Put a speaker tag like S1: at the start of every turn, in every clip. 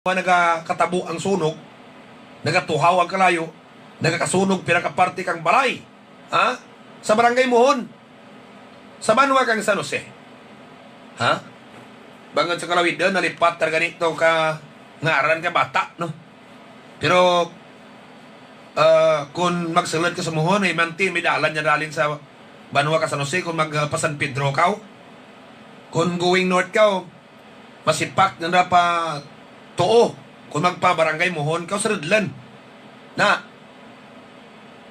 S1: Nagakatabo ang sunog, nagatuhaw ang kalayo, nagakasunog pinakaparte kang balay. Ha? Sa barangay Mohon, sa Banwa kang San Jose. Ha? Bangod sa kalawid doon, nalipat talaga nito ka ngaran ka bata, no? Pero, kung magsulod ka sa Mohon, ay manti, may dalan niya dalin sa Banwa ka San Jose, kung magpasan Pedro ka, kung going north ka, masipak na pa too, kung magpa-barangay Mohon ka sa Redlan. Na,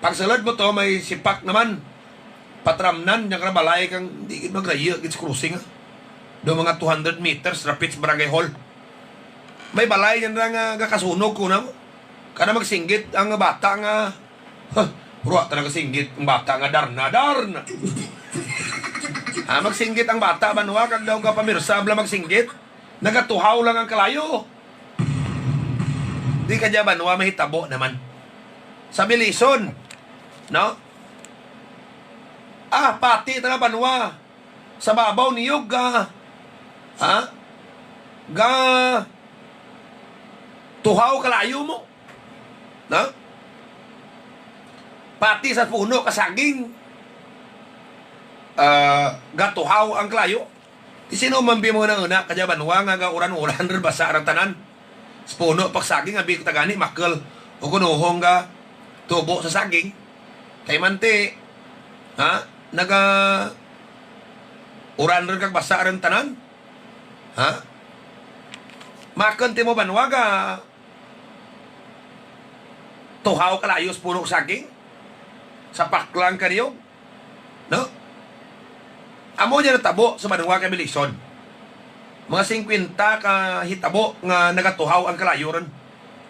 S1: pag salad mo to, may sipak naman, patramnan, niya ka balay kang, di magraya, it's cruising, ha? Doon mga 200 meters, Rapids Barangay Hall. May balay yan nga kakasunog ko na mo. Kana magsinggit ang bata nga, pura talaga singgit, ang bata nga darna. Magsinggit ang bata, Banwa, kag daw ka pamirsabla magsinggit, nagatuhaw lang ang kalayo. Di ka dya Banwa, mahitabo naman. Sa Bilison, no? Pati talaga Banwa. Sa babaw niyog, tuhaw kalayo mo. No? Pati sa puno, kasaging, gatuhaw ang kalayo. Di sino mambi mo na una, kadya Banwa, nga uran-uran, basa ang tanan. Sa puno, pag saging, abi ko tagani, makal, o kunuhong ga, tubo sa saging. Kay mante, uran rin kag basa rin tanan. Makal, ti mo Banwa ga, tuhaw kalayos puno saging. Sa paklang kaniyog. No? Amo niya natabo sa Banwa kay Bilison. Mga 50 ka hitabo nga nagatuhaw ang kalayo ron.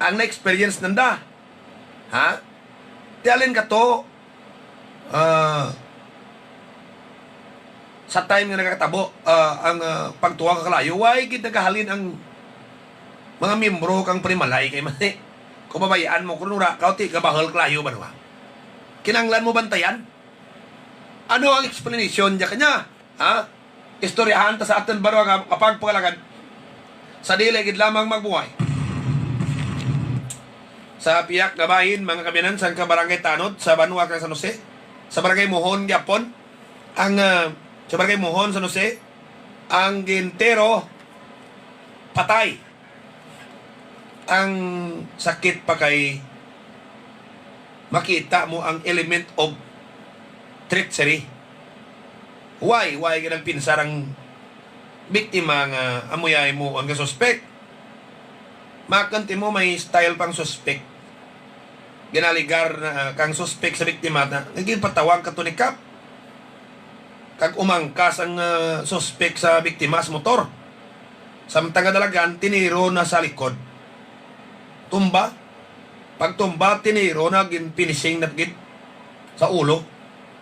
S1: Ang na-experience nanda. Tialin ka to, sa time nga nagkatabo, ang pagtuhaw ka kalayo, why nagahalin ang mga membro kang primalay kay mani. Kung babayaan mo, kung nura, kauti ka bahal kalayo Banwa. Kinanglan mo bantayan? Ano ang explanation niya kanya? Istoryahan ta sa atin Banwa kapag pagalagan sa dili gid lamang magbuhay. Sa piyak nga bahin mga kabiyanan sa Barangay Tanod sa Banwa kang San Jose, sa Barangay Mohon gyapon ang sa Barangay Mohon San Jose ang gintero patay. Ang sakit pa kay makita mo ang element of treachery. Why ganang pinsarang biktima nga amuyay mo ang suspect? Makanti mo may style pang suspect. Ginaligar na kang suspect sa biktima na naging patawag ka to ni Kap. Kag umangkas ang suspect sa biktima sa motor. Samtang dalagan, tiniro na sa likod. Tumba. Pag tumba, tiniro na pinising na gid sa ulo.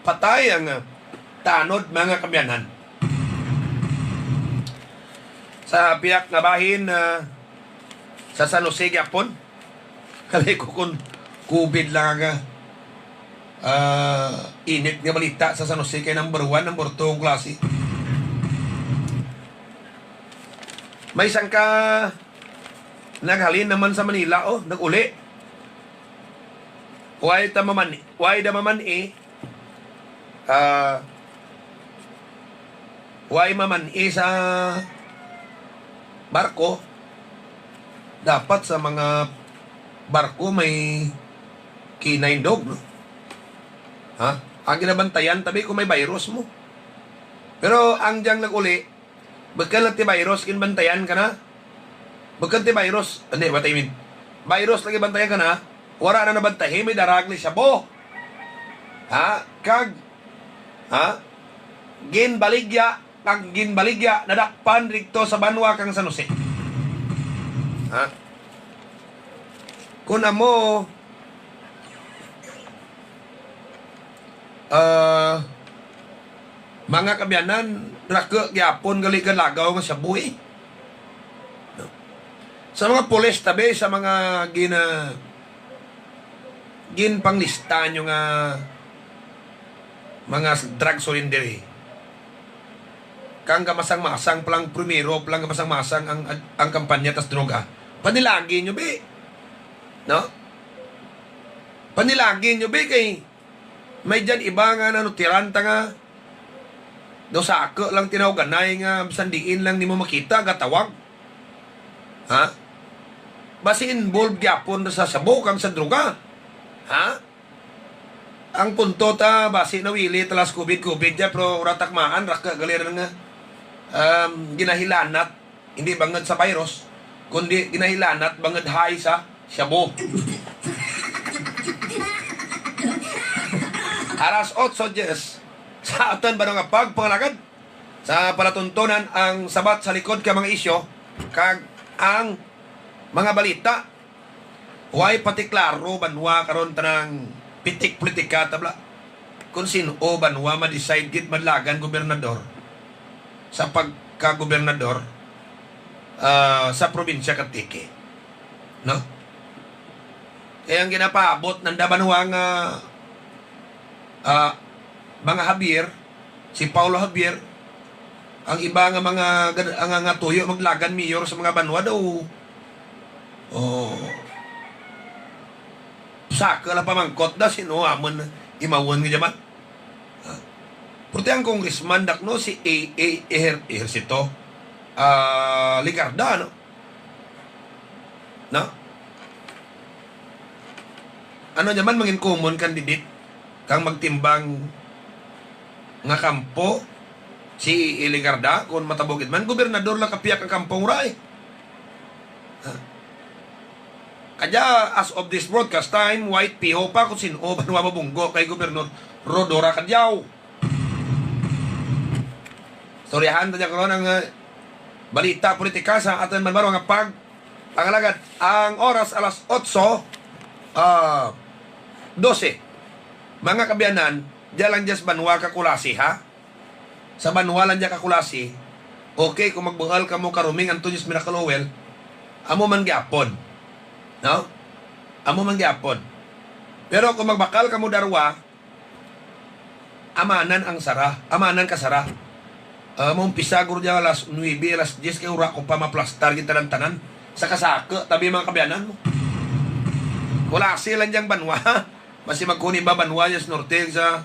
S1: Patay ang Tanod mga kabyanan. Sa piyak nga bahin sa San Jose gyapon, kalay ko kung COVID lang nga init nga balita sa San Jose kay number 1, number 2 ang klase. May isang ka naghalin naman sa Manila, nag-uli. Why da maman why maman sa barko, dapat sa mga barko may K9 dog, no? Ang ginabantayan tabi kung may virus mo. Pero ang diyang nag-uli, bakal ti virus kinbantayan ka na, bakal ti virus, virus lagi bantayan ka na, wala na nabantahin, may darag ni Sabo. Ginbaligya nadakpan rikto sa Banwa kang San Jose. Kung amo mga kabyanan rake gyapon gali kan lagaw nga sa buhi. Sa mga pulis tabi sa mga panglista nyo nga mga drug surrender kang kamasang-masang palang primero, palang kamasang-masang ang kampanya tas droga. Panilagi nyo, be. No? Panilagi nyo, be, kay may dyan iba nga na tiranta nga do sako lang tinawaganay nga sandiin lang ni mo makita gatawag. Ha? Basi involved gyapon sa sabok ang sa droga. Ha? Ang punto ta basi nawili talas COVID ja pero ratakmaan raka galiran nga ginahilanat hindi bangad sa virus kundi ginahilanat bangad hay sa sabo. Aras 8:10 sa atan ba nga pagpangalagad sa palatuntunan ang sabat sa likod ka mga isyo kag ang mga balita huwag pati klaro banwa karon tanang pitik politika tabla kung sino o banwa ma-decide git madlagan gobernador sa pagka-gobernador sa probinsya Katike, no? Kaya ang ginapaabot ng dabanwa nga mga Javier, si Paulo Javier, ang iba nga mga nga tuyo maglagan mayor sa mga banwa daw. Saka la pamangkot da sino amon imawon nga jaman. Purti ang congressman dakno si Ejercito Ligarda, no? No? Ano naman mangin common candidate kang magtimbang nga kampo si Ligarda kung matabogit man gobernador lang kapiyak ang kampong ray. Kaya as of this broadcast time, white piho pa kung sino banwa mabunggo kay Gobernador Rodora Cadyaw. Storyahan ta karon ang balita politika sa aton manbaro nga pangalagad. Ang oras alas 8:12. Mga kabiyanan, diyan lang just banwa kakulasi ha. Sa banwa lang diyan kakulasi. Okay kung magbuhal ka mo karuming Antonius Miracle-Owel, amo man gyapon. No? Amo man gyapon. Pero kung magbakal ka mo darwa, amanan ang sara. Amanan ka sara. Mong pisagor diya alas 9, alas 10 kay ura ko pa maplastar kita ng tanan. Sa kasaka, tabi mga kabiyanan mo. Kulasi lang diyang banwa. Basi magkuni ba banwa niya sa norte sa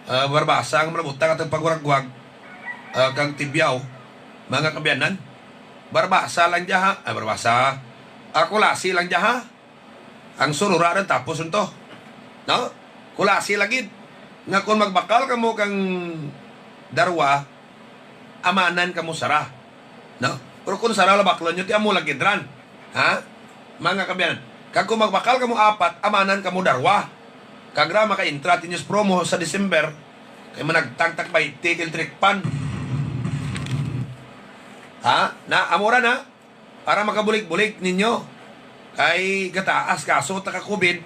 S1: Barbasa, ang malabutang at pagwaragwag kang Tibyaw. Mga kabiyanan. Barbasa lang diya ha. Barbasa. Kulasi lang diya ha. Ang sururaran tapos ito. No? Kulasi lagid. Nga kung magbakal ka mo kang darwa, amanan ka mo sara. No? Pero kung sara labaklan nyo, ti amo lagidran. Ha? Mga kabiyanan. Kag kung magbakal ka mo apat, amanan ka mo darwa. Kagra maka-intra tinyos promo sa December, kay managtagtak by tigil trikpan. Ha? Na, amura na. Para makabulig-bulig ninyo. Kay gataas kaso, taka-COVID,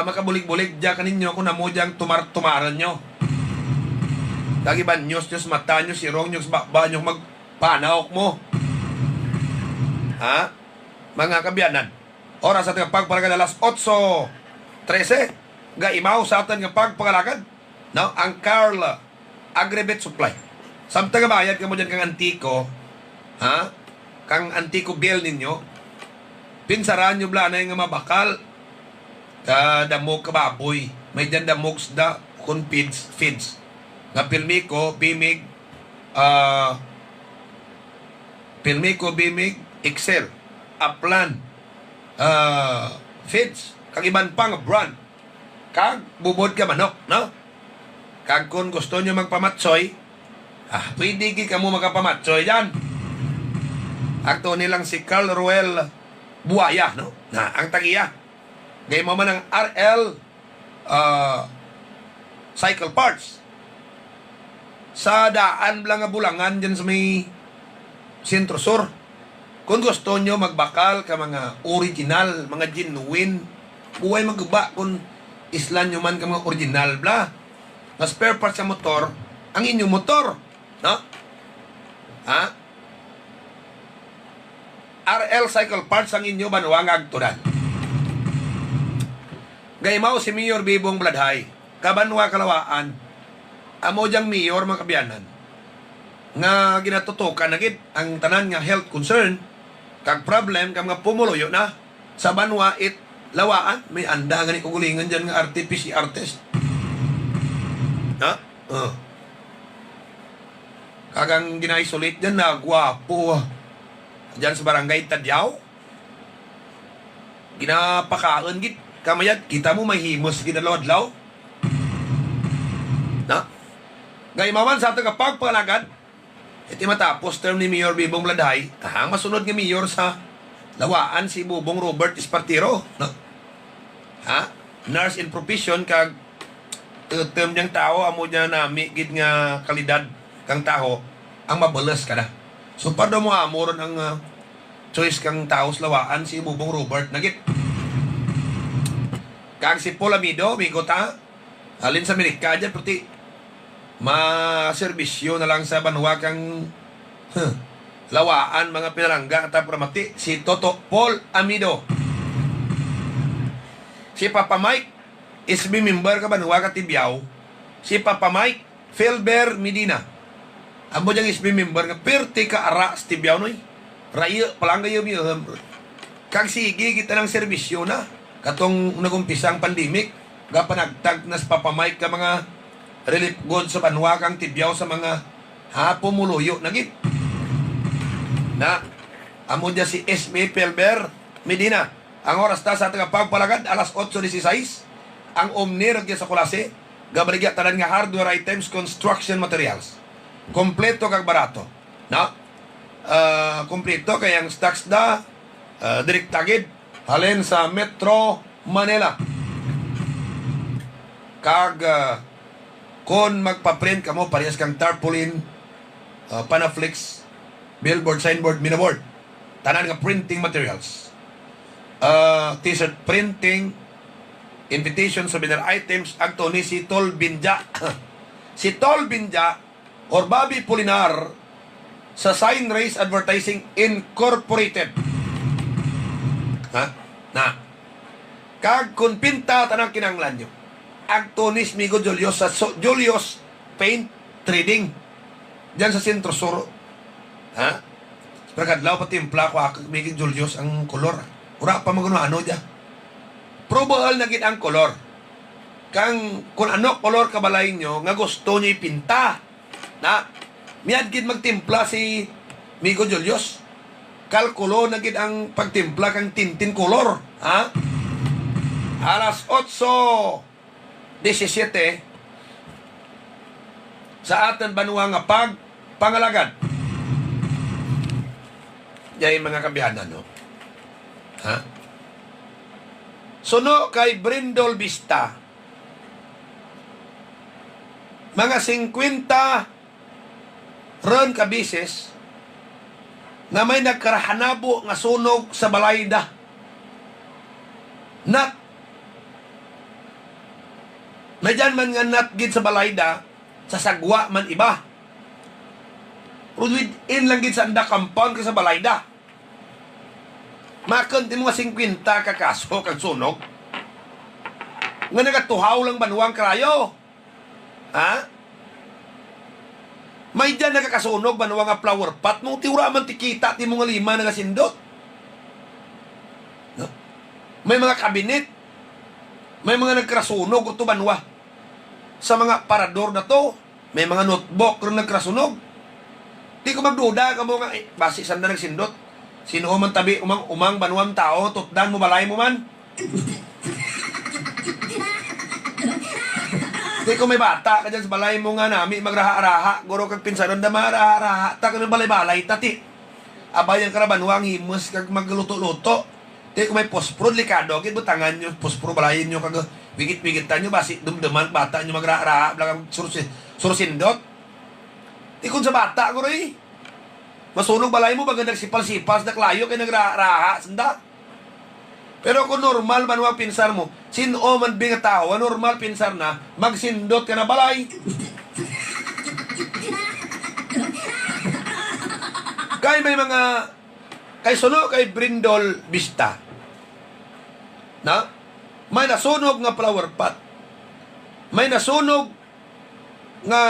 S1: makabulig-bulig dyan kaninyo kung namo dyan tumaran nyo. Kagiban nyos mata nyo, sirong nyo, bakba nyo magpanawak mo. Ha? Mga kabiyanan, oras at pagpalagad alas 8:13, gaimaw sa atin ng pagpangalagad. No? Ang Carl Agrebet Supply. Samtang bayad ka mo dyan kang antiko, ha? Kang antiko bill ninyo, pinsaran nyo blanay nga mabakal, damog kababoy, may dyan damogs da, kung feeds. Nga Pilmico, Bimig, Excel, Upland, feeds, kag iban pang brand, kag bubod ka manok, no? Kag kung gusto nyo magpamatsoy, pwede ka mo magpamatsoy dyan. Akto nilang si Carl Ruel Buaya, no? Na, ang tagiya. Gaya mo man ang RL Cycle Parts. Sa daan lang nga bulangan dyan sa may Sentro Sur. Kung gusto nyo magbakal ka mga original, mga genuine, buhay magba kung islan nyo man ka mga original, bla. Na spare parts sa motor, ang inyong motor, no? Ha? RL Cycle Parts ang inyo banwang agtudan. Gaymaw si Mayor Bibong Bladhay, kabanwa kalawaan, amo diyang mayor mga kabyanan, nga ginatutukan na gid ang tanan nga health concern, Kag problem kag mga pumuluyo na sa banwa it lawaan may anda gani kugulingan dyan nga RT-PCR test. Ha? Kagang gina-isolate dyan na gwapo dyan sa barangay Tadyaw. Ginapakaon git kamayad kita mo may himos ginalodlaw. Na? Gaymaman sa ating pagpalagad iti matapos term ni Mayor Bibong Laday, ang masunod nga mayor sa lawaan si Bubong Robert Espartero, no? Ha? Nurse in profession kag term niyang tao amo niya nami gid nga kalidad kang tao ang mabalas kada. So pado mo amoron ang choice kang tao sa lawaan si Bubong Robert nagit. Kag si Paul Amido migota halin sa Amerika dyan pati ma-serbisyo na lang sa banwa kang lawaan mga pinarangga at pramati si Toto Paul Amido. Si Papa Mike SB member ka banwa ka Tibiao. Si Papa Mike Felber Medina amo diyang SB member nga perti ka ara sa Tibiao noy raya palangga yung kag sige kita ng serbisyo na katong nagumpisang pandemic gapanagtag na sa Papa Mike ka mga relief goods sa banwa kang Tibiao sa mga pumuluyo nagit na amo dia si SB Felber Medina. Ang oras ta sa ating pagpalagad alas 8:16 ang omnir sa kulase gabaligya tanan nga hardware items construction materials kompleto kag barato na kompleto kay ang stocks da direktagid halin sa Metro Manila kag kon magpa-print kamo parehas kang tarpaulin, panaflex, billboard, signboard, miniboard. Tanan nga printing materials. T-shirt printing, invitation, souvenir items, agto ni si Tol Binja. Si Tol Binja or Bobby Polinar sa Sign Race Advertising Incorporated. Ha? Na. Kag kun pinta tanang kinanglan nyo. Agtonis Migo Julius sa Julius Paint Trading diyan sa Sentro Sur. Ha? Pagkadlaw pati timpla ko Migo Julius ang kolor. Ura pa magano ano dia. Probable na gid ang kolor. Kang kun ano kolor kabalay nyo nga gusto niyo ipinta. Na miad gid magtimpla si Migo Julius. Kalkulo na gid ang pagtimpla kang tintin kolor. Ha? Alas 8:17 sa atin banwa nga pangalagad. Diyan mga kabiyanan, no? Ha? Suno kay Brindol Vista. Mga 50 ron ka bises na may nagkarahanabo nga sunog sa balayda. Nat may dyan man nga natgid sa balayda, sa sagwa man iba. Pero within lang gid sa anda compound ka sa balayda. Makon di mga 50 ka kaso kag sunog. Nga nagatuhaw lang banwang krayo. Ha? May dyan nagakasunog banwang nga flower pot. Nung tiwra man tikita ti mga 5 nagasindot. No? May mga kabinet. May mga nagkrasunog ito banwa. Sa mga parador na to, may mga notebook rin nagkrasunog. Di ko magduda ka mo nga, basi sanda nagsindot. Sino man tabi, umang banwang tao, tutdan mo, balay mo man. Di ko may bata ka dyan sa balay mo nga nami, magraha-raha, guro kag pinsanon na maraha-raha, ta ka ng balay-balay, tati. Abayan ka na banwang himos, kag magluto-luto. Di ko may pospro, likado, kit butangan nyo, pospro, balayin nyo, kag wigit-wigitan nyo, basi dumduman, bata nyo magraha-raha, blagang surusindot. Di kun sa bata, guro eh. Masunog balay mo, baga nagsipal-sipal, naklayo, kay nagraha-raha, sanda. Pero kung normal man mga pinsar mo, sino man binga tao, normal pinsar na, magsindot ka na balay. Kay may mga, kay suno, kay Brindol Vista. Na? May nasunog nga flower pot. May nasunog nga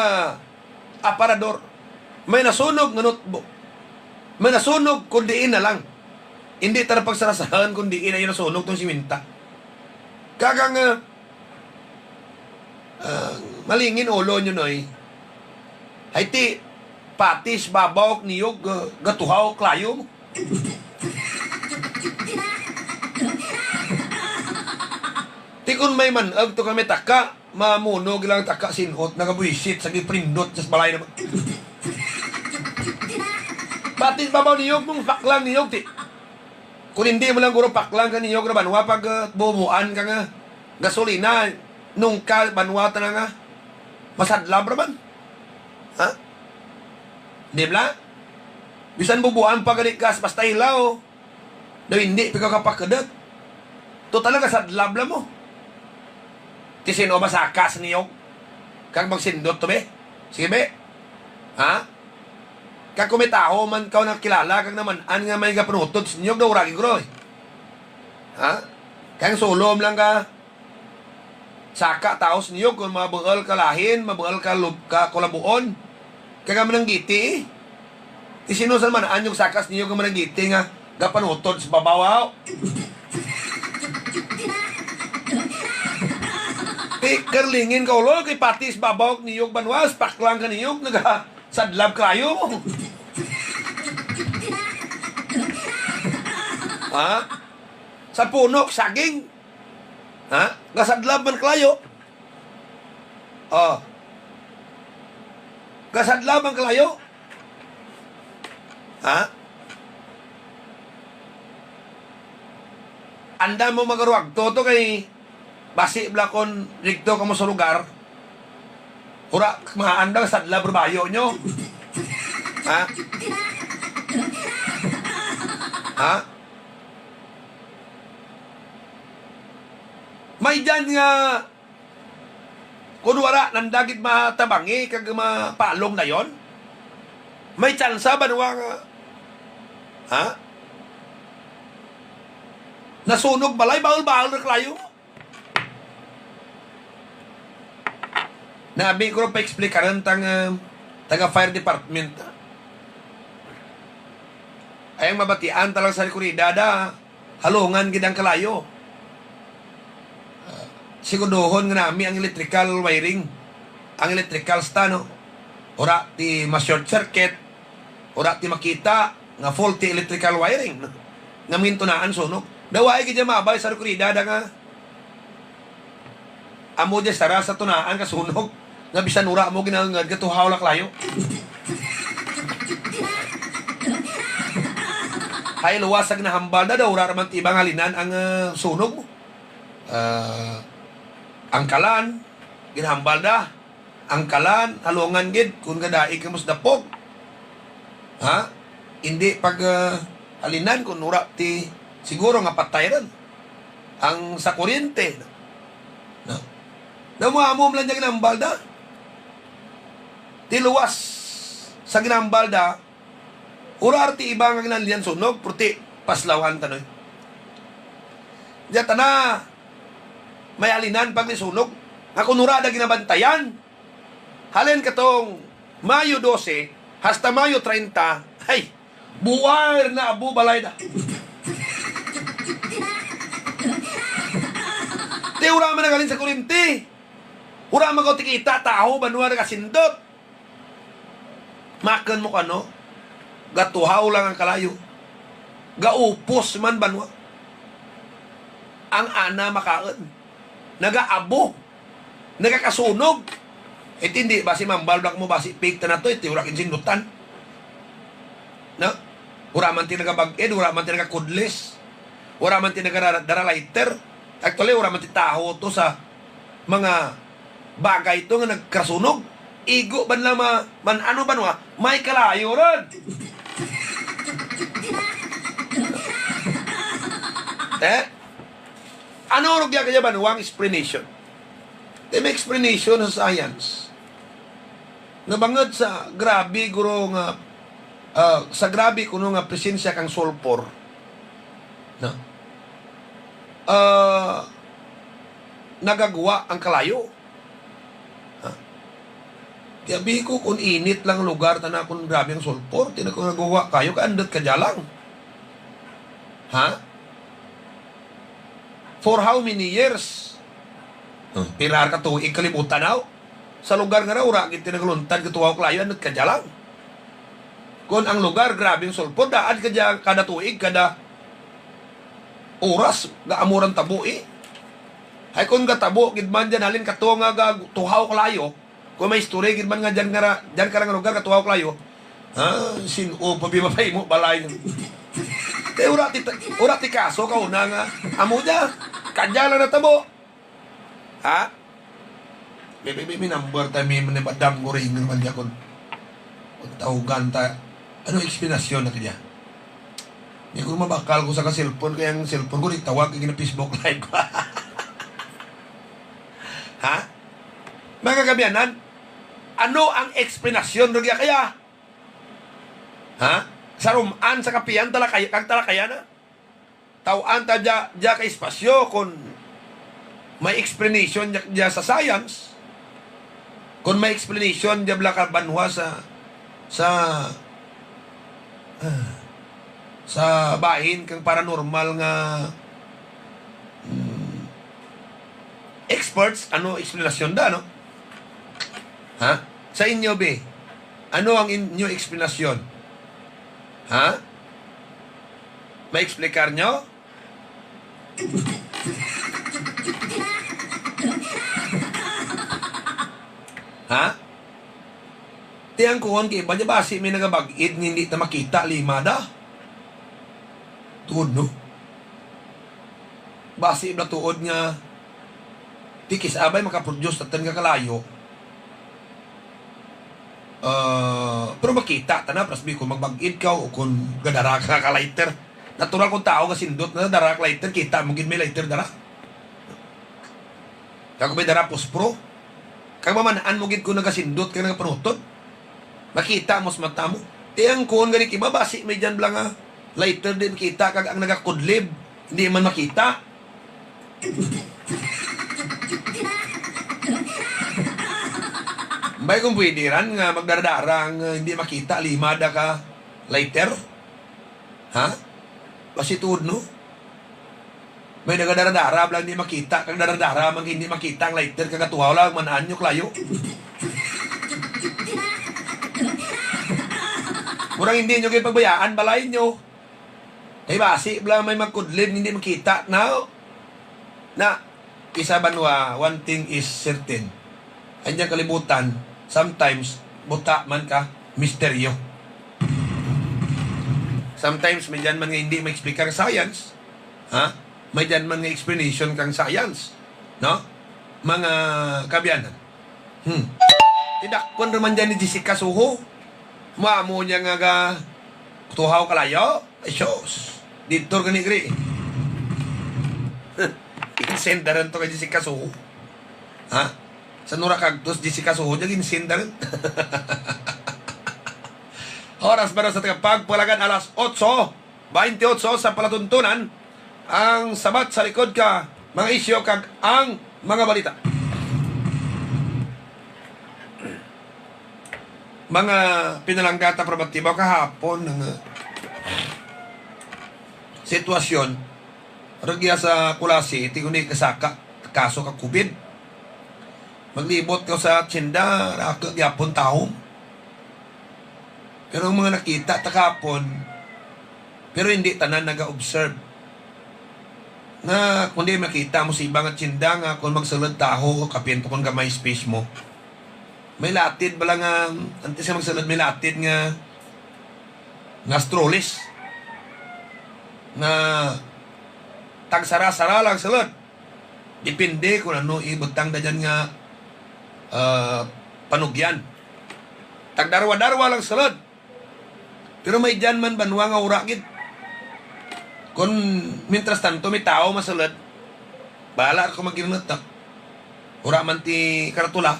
S1: aparador. May nasunog nga notebook. May nasunog kundiin na lang. Hindi tara pagsarasahan kundi ina yun nasunog tong siminta. Kagang malingin ulo nyo noy. Hay ti patis babaw niyog gatuhaw klayo mo. Ti kun may manag to kami taka mamunog lang taka sinhot nagabuisit sa giprindot sa balay naman. Patis babaw niyog mong paklang niyog ti. Kung hindi mo lang guro paklang ka niyog na banwa pag bubuan ka nga gasolina nung ka banwa ta na nga masadlab raman. Ha? Di ba? Bisan bubuan pag gas basta ilaw. Daw hindi pika kapakadat. To talaga sadlab lang mo. Ti sino ba sakas niyog? Kag magsindot to be? Sige be? Ha? Kag kumitaho man kaw nakilala kag naman an nga may gapanutod niyog daw ragi groy. Ha? Kag sulom lang ka saka taos niyog kung mabual ka lahin, mabual ka kulabuon. Kag man ang giti. Ti sino sa man an yung sakas niyog man ang giti nga gapanutod sa babawaw. Karlingin ka ulo, kay patis babawak niyog banwas, paklang ka niyog, nag-sadlab kayo. Ha? Sa punok, saging. Ha? Gasadlab man kayo. Oh. Gasadlab man kayo. Ha? Anda mo magaruag toto kay basi blakon rigto kamo sa lugar. Ura maanda sa sadla berbayo nyo. Ha? Ha? May dyan nga kunwara nandagit matabangi kag mapalong na yon. May tsansa ba nga ha? Nasunog balay bawal-bawal na klayo. Nabi ko pa explikaran taga fire department. Ayang mabatian talang sa likuridada, halungan gidang kalayo. Siguduhon nga nami ang electrical wiring, ang electrical stano. Ora ti ma-short circuit, ora ti makita nga faulty electrical wiring. Nga mintunaan sunog. Daway gid mabay sa likuridada nga amo di sara sa tunaan ka sunog. Nga bisan ura mo ginangad gatuhaw la klayo. Hay luwasag na hambal na daw ura raman tibang halinan ang sunog mo. Angkalan ginhambal da. Angkalan halungan gid kun gadaig ka mos dapog. Ha? Hindi pag halinan kun ura ti siguro nga patay ron. Ang sa kuryente. No. Namuamom lang niya ginhambal da. Tiluwas sa ginambalda urar ti iba nga ginanlian sunog puti paslawan tanoy. Diya na may alinan pag ni sunog ako nurada ginabantayan halin katong Mayo 12 hasta Mayo 30 ay buwar na abu balay da. Ti ura man nagalin sa kurinti ura man ko tikita tao banwa nagasindot. Makan mo kano, gatuhaw lang ang kalayo. Gaupos man banwa. Ang ana makaon. Nagaabo. Nagakasunog. Hindi, basi mambaldak mo, basi pigta na to, iti urakin sindutan. No? Uraman ti nagabag-ed, uraman ti nagakudlis. Uraman ti nagadara lighter. Actually, uraman ti taho to sa mga bagay to nga nagkasunog. Igo ban lama man ano banwa may kalayo ron. Ano rog kaya banwang explanation? May explanation sa science. Nabangad sa grabe guro nga sa grabe kuno nga presensya kang sulfur. No. Nagagawa ang kalayo. Tiyabi ko kung init lang lugar, tana kung grabe ang sulfur, tinagagawa kayo, kaandot ka dyalang. Ha? For how many years? Pilar ka tuig kalibutan na. Sa lugar nga raw, rakit tinagluntad katuwaw klayo, anot ka dya lang. Kung ang lugar, grabe yung sulpod, daan ka dya kada tuig, kada oras, gaamuran tabo Ay kung gatabo, gidman dyan halin katuwa nga tuhaw klayo, kung may story, gidman nga dyan ka lang lugar, katuhaw klayo, sino pabibabay mo, balay. Ura ti kaso, kauna nga, amo dya, kadya lang natabo. Ha? May number tayo, may manibadam ko rin naman niya kung tahugan tayo. Ano eksplanasyon na kanya? Hindi ko mabakal ko sa ka-cellphone, kaya ang cellphone ko tawag kaya na Facebook live ko. Ha? Mga kagabianan, ano ang eksplanasyon rin kaya? Ha? Sa rumaan, sa kapiyan, kag talakaya na? Tawaan ta dya ka espasyo kung may explanation dya sa science, kung may explanation dya ka banwa sa bahin kang paranormal nga experts, ano explanation da, no? Ha? Sa inyo, be, ano ang inyo explanation? Ha? May explicar nyo? Ha? Tiyang kuhon kay iba basi may nagabag-id hindi ta makita lima da. Tuod no. Basi ibla tuod nga tikis abay makaproduce tatan nga kalayo. Pero makita tana pras bi kung magbag-id ka o kung gadara ka lighter. Natural kung tao ka sindot na dara ka lighter kita mo gid may lighter dara. Kako may dara pospro. Kag mamanaan mo gid ko nagasindot kag nagapanutot. Makita mo sa mata mo. Tiyang kuhon ganit iba basi may dyan lang lighter din kita kag ang nagakudlib hindi man makita. Bay kung pwede ran nga magdardarang hindi makita limada ka lighter. Ha? Basi tuod no? May nagadaradara lang hindi makita kag daradara mang hindi makita ang lighter kag katuhaw lang manaan nyo klayo. Murang hindi nyo kayo pagbayaan, balay nyo. Ay basi, bala may magkudlib, hindi makita. Now, na, isa banwa, one thing is certain. Kanyang kalibutan, sometimes, buta man ka, misteryo. Sometimes, may dyan man nga hindi ma-explain kang science. Ha? May dyan man nga explanation kang science. No? Mga kabiyanan. Tidakpon naman dyan ni Jessica Soho. Maamo niya nga tuhaw kalayo. Ay, Diyos. Dito ka ni Gri. Insendaran to kay Jessica Soho. Ha? Sa Nura Cactus, Jessica Soho dyan, insendaran. Oras para sa pagpalagan alas 8:28 sa palatuntunan. Ang sabat sa likod ka, mga isyo kag ang mga balita. Mga pinalanggata probatiba kahapon ng sitwasyon ragya sa Kulasi tinguni kasaka kaso ka COVID maglibot ka sa tsinda raka gyapon taom pero ang mga nakita takapon pero hindi tanan naga-observe na kundi makita mo sa ibang tsinda nga kung magsulod taho kapin pa kung gamay space mo may latid bala nga antes nga magsulod may latid nga strolis na tagsara-sara lang sulod depende kung ano ibutang na dyan nga panugyan tagdarwa-darwa lang sulod pero may dyan man banwa nga urakit kung mintras tanto may tao masulod bahala ako mag-inutak ura man ti karatula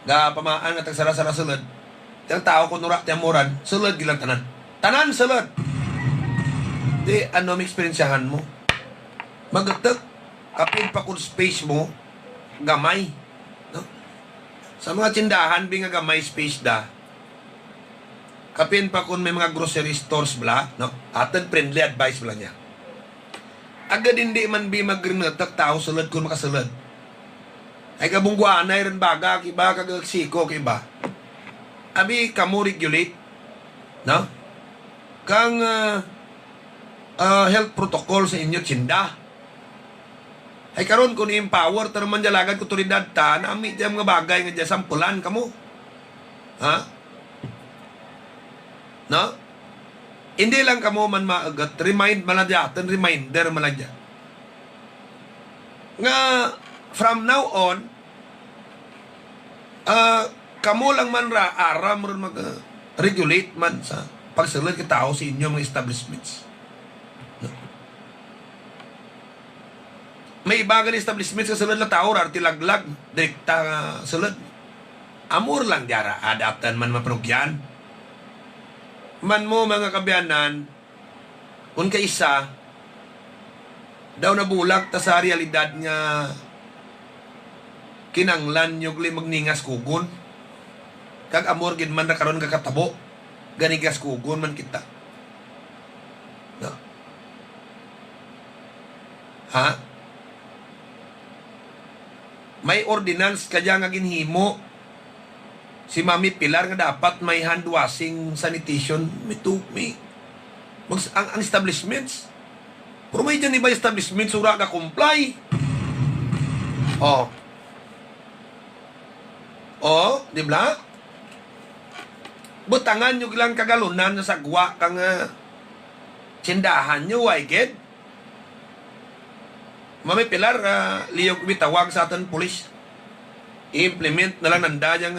S1: ga pamaan nga tagsara-sara sulod tiyang tao kung urak tiyang moran sulod gilang tanan sulod di ano may experiensyahan mo magatak kapin pa kung space mo gamay no? Sa mga tindahan bi nga gamay space da kapin pa kung may mga grocery stores bla no atin friendly advice bla niya agad hindi man bi magrenetak tao sulod kung makasulod. Ay kabungguanay rin baga, kiba kagagsiko, kiba. Abi kamu regulate, no? Kang health protocol sa inyo tsinda. Ay karon kung i-empower tarman dalagan ko otoridad ta, naami diyan mga bagay nga diyan sampulan kamo. Ha? No? Hindi lang kamo man maagat, remind man lang dyan, reminder man lang dyan. Nga, from now on, kamo lang man ara mo rin mag-regulate man sa pagsulod ka tao sa inyo mga establishments. No? May ibagan establishments sa sulod na tao, tilaglag, direkta sulod. Amor lang diyara, adaptan man mapanugyan. Man mo mga kabiyanan, kung kaisa, daw nabulag ta sa realidad nga kinanglan yung magningas kugon. Kag amor gid man na karon kakatabo, ganigas kugon man kita. No? Ha? May ordinance kadya nga ginhimo si Mami Pilar nga dapat may hand washing sanitation ang establishments. Pero may dyan iba establishments sura ka comply. Di ba? Butangan nyo lang kagalunan na sagwa kang tsindahan nyo, ay ged. Mami Pilar, liyog bitawag sa atin pulis. I-implement na lang nanda yung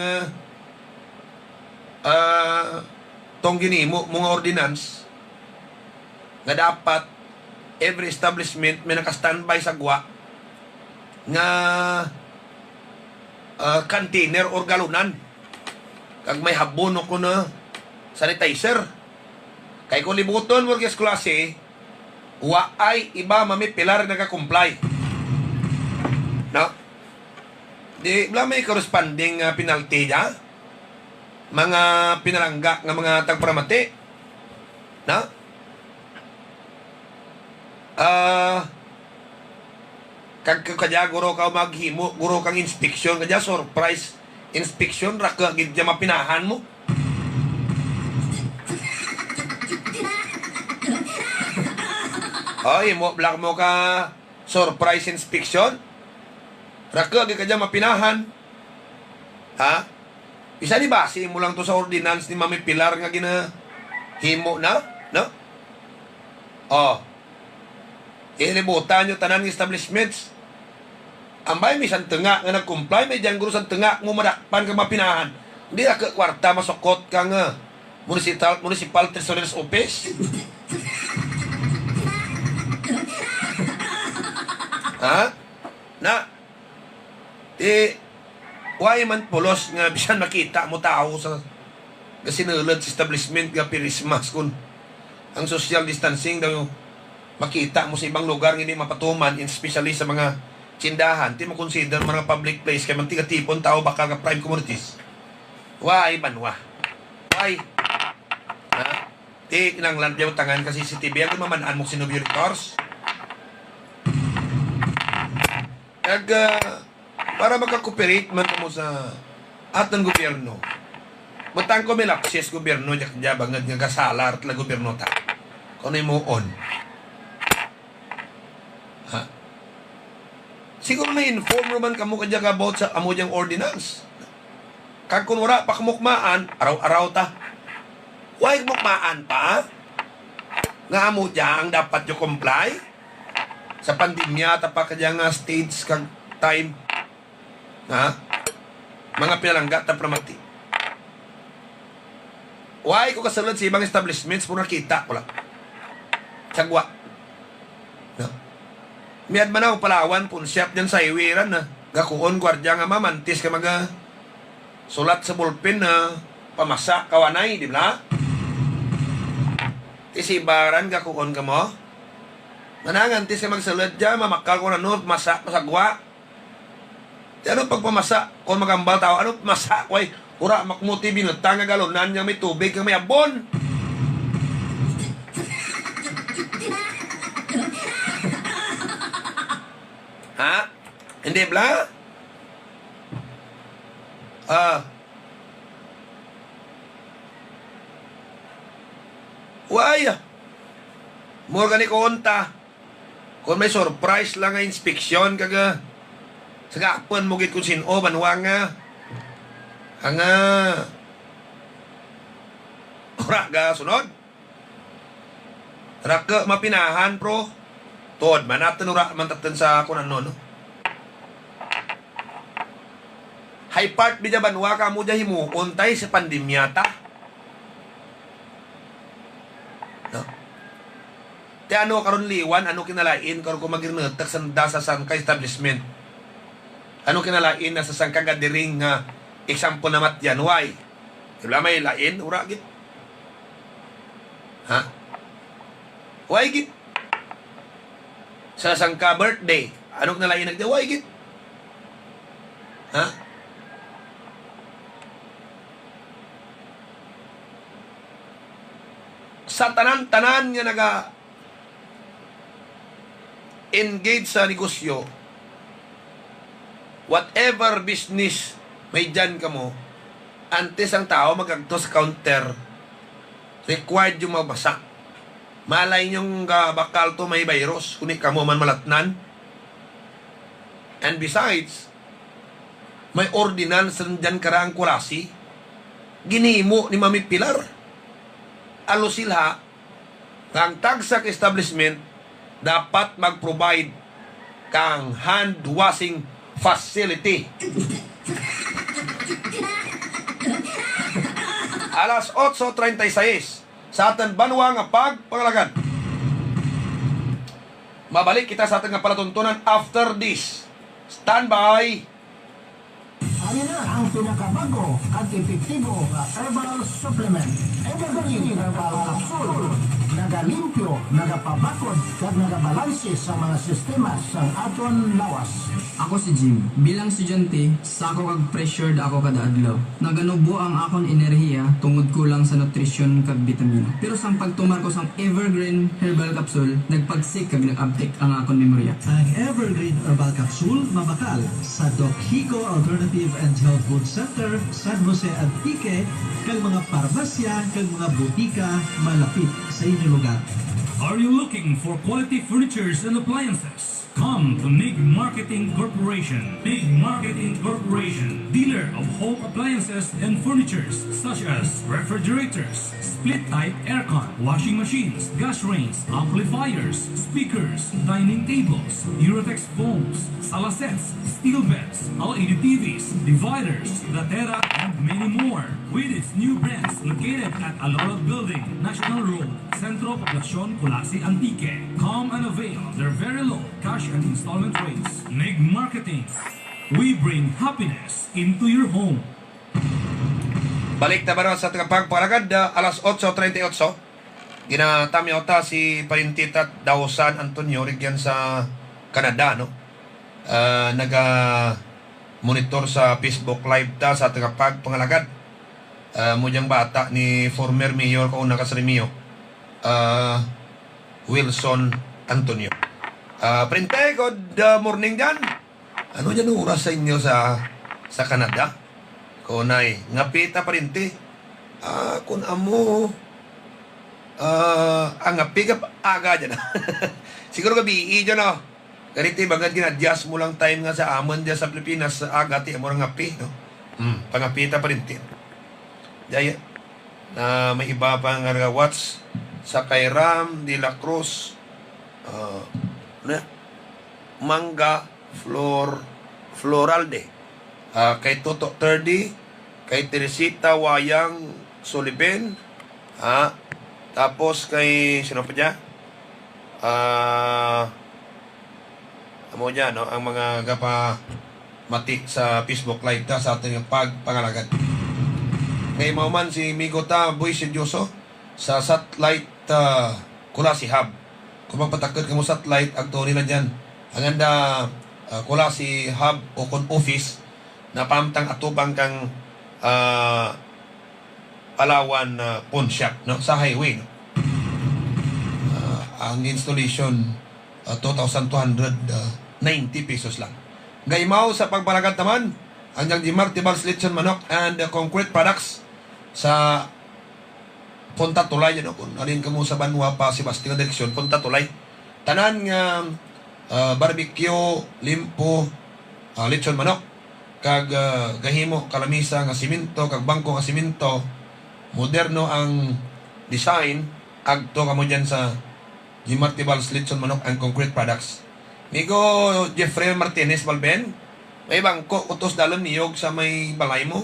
S1: tong ginimo mga ordinance nga dapat every establishment may naka-standby sa gwa nga container or galunan kag may habon ko na sanitizer kay kung libuton mo kis klase wa ay iba Mami Pilar naka-comply, no? Di wala may corresponding penalty ya mga pinalangga ng mga tagparamati, na? Kadya guro ka maghimo, guro kang inspeksyon, kadya surprise inspection, raka gidya mapinahan mo. Ay, black mo ka surprise inspection, raka gidya mapinahan. Ha? Isa ni base mo lang to sa ordinance ni Mami Pilar nga ginahimo na, no? Ilibutan nyo tanan ng establishments. Ambay may isang tunga nga nag-comply, may dyan guro sa tunga mo madakpan ka mapinahan. Hindi na kwarta masukot ka nga municipal treasurer's office. Ha? Na? Why man pulos nga bisan makita mo tao sa sinulod sa establishment nga Christmas kun ang social distancing daw makita mo sa ibang lugar nga hindi mapatuman, especially sa mga tsindahan, di mo consider mga public place kay mantiga tipon tao baka ka prime communities. Why man wa? Why? Ha? Di kinanglan yung tangan kasi CCTV ang mamanaan mo sinubiritors. Kag para maka-cooperate man mo sa atang gobyerno. Matang ko may laksis gobyerno diya bangad nga kasalar tala gobyerno ta. Kuno mo on. Ha? Siguro may inform man kamo kadya about sa amo diyang ordinance. Kag kun wala pa kamukmaan, araw-araw ta. Why mukmaan pa? Nga amo diyang dapat yo comply sa pandemya ta pa kadya nga stage kag time. Ha? Mga pinalangga ta pramati. Why ko kasulod sa ibang establishments puro nakita ko lang. Sagwa. No? Miyad man ako Palawan, punsyap dyan sa iwiran na gakuon gwardya nga mamantis ka mga sulat sa bulpin na pamasa kawanay, di ba? Isibaran gakuon ka mo. Manangantis ka magsulat dyan, mamakal ko na no, masa, masagwa. Ano pagpamasa? Kung magambal tao, ano masa? Way, hura, makmuti, binutang nga galonan niya may tubig, kang may abon. Ha? Hindi bla? Why? More gani ko unta. Kung may surprise lang nga inspeksyon kaga. Sagapon mo gid kung sino banwa nga. Ang ora ga sunod. Raka mapinahan pro. Tod man natin ura man tatan sa kun ano no. High part bida banwa ka mo dia himuon tay sa pandemya ta. No. Te ano karon liwan, ano kinalain karon ko magirnetak sa dasasan ka establishment. Ano kinalain na sa sangka gathering nga example na matyan, why? Wala may lain, ura git. Ha? Why git? Sa sangka birthday, ano kinalain nagdi, why git? Ha? Sa tanan-tanan nga engage sa negosyo, whatever business may dyan ka mo, antes ang tao magagto sa counter, required yung mabasa. Malay nyong bakal to may virus, kunik ka mo man malatnan. And besides, may ordinance dyan karaang kurasi, ginimo ni Mami Pilar. Alo sila, ang tagsak establishment, dapat mag-provide kang hand washing facility. Alas 8:36 sa ating banwa nga pagpangalagad. Mabalik kita sa ating palatuntunan after this. Stand by.
S2: Ayan na ang pinakabago at epektibo na herbal supplement. Evergreen Herbal Capsule. Nagalimpyo, nagapabakod, at nagabalanse sa mga sistema sa aton lawas.
S3: Ako si Jim. Bilang estudyante, sako kag pressured ako kada adlaw. Naganubo ang akon enerhiya tungod kulang sa nutrisyon kag bitamina. Pero sang pagtumar ko sang Evergreen Herbal Capsule, nagpagsik kag nag-uptake ang akon memorya.
S4: Ang Evergreen Herbal Capsule mabakal sa Doc Hico Alternative and Health Food Center, San Jose Antique, kag mga parmasya, kag mga butika malapit sa inyong lugar.
S5: Are you looking for quality furnitures and appliances? Come to MIG Marketing Corporation. MIG Marketing Corporation, dealer of home appliances and furnitures such as refrigerators, split-type aircon, washing machines, gas range, amplifiers, speakers, dining tables, Eurotex phones, sala sets, steel beds, LED TVs, dividers, latera, and many more. With its new branch located at Alorod Building, National Road, Centro Poblacion, Colasi, Antique. Come and avail their very low cash and installment rates. MIG Marketing. We bring happiness into your home.
S1: Balik na ba sa ating pagpalagad, alas 8:38. Ginatamyaw ta si Parintita daw San Antonio, rigyan sa Canada, no? Naga-monitor sa Facebook Live ta sa ating pagpangalagad. Mudyang bata ni former mayor ko una kasrimio, Wilson Antonio. Printe, good morning dyan. Ano dyan oras sa inyo sa Canada? Kunay, ngapita Printe. Kung amo, ang ngapi ka aga dyan. Siguro gabi dyan, no? Ganito bagad ginadjust mo lang time nga sa amon dyan sa Pilipinas, aga ti amo ngapi, no? Pangapita Printe. Daya na may iba pang watch sa kay Ram de la Cruz, Mangga Floralde, kay Toto Terdi, kay Teresita Wayang Soliben, tapos kay sino pa dyan? Amo dyan, no? Ang mga gapa mati sa Facebook Live ta sa ating pagpangalagad. Kay mauman si Migota Boy Seryoso sa satellite Kulasi Hub. Kung magpatakot ka mo satellite, agto nila dyan. Ang ganda Kulasi Hub o kon office na pamtang atubang kang Palawan pawn shop, no? Sa highway, no? Ang installation 2,200 90 pesos lang. Gaymaw sa pagpalagad naman, ang Jimar Tibals Lechon Manok and Concrete Products sa Punta Tulay, kung alin ka mo sa Banwa pa Sebastian Direksyon, Punta Tulay. Tanan nga barbecue, limpo, lechon manok, kag gahimo, kalamisa nga simento, kag bangko nga simento, moderno ang design, agto ka mo dyan sa Jimar Tibals Lechon Manok and Concrete Products. Migo Jeffrey Martinez Balben, may bangko, utos dalon niyog sa may balay mo.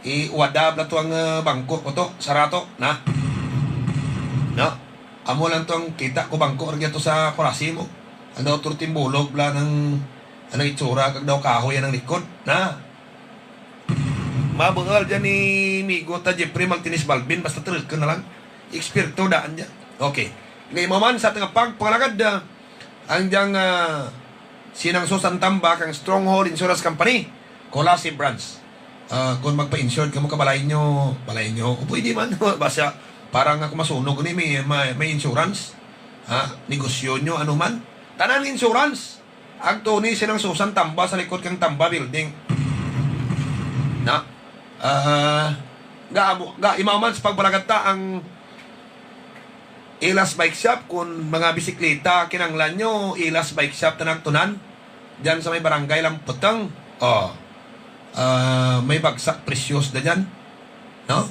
S1: Iwadab na to ang bangko ko to, sarato, na. No? Amo lang to ang kita ko bangko, orga to sa kurasi mo. Ang daw turtimbulog, bla ng anong itsura, kag daw kahoy yan ang likod, na. Mabangal dyan ni Migo ta Jeffrey Martinez Balben, basta tril ka na lang. Eksperto daan dyan. Okay. Ngayon mo man sa ating pagpangalagad, ang diyang sinang Susan Tambak, ang Stronghold Insurance Company, Colasi Branch. Kung magpa-insure ka mo balay nyo, o pwede man, basta parang ako masunog ni may insurance, negosyo nyo, ano man. Tanan insurance, ang to ni sinang Susan Tamba sa likod kang Tamba Building. Na, imaman sa pagbalagad ta ang Ilas Bike Shop, kung mga bisikleta kinanglan nyo, Ilas Bike Shop na nagtunan dyan sa may barangay Lamputang. May bagsak presyos na dyan, no?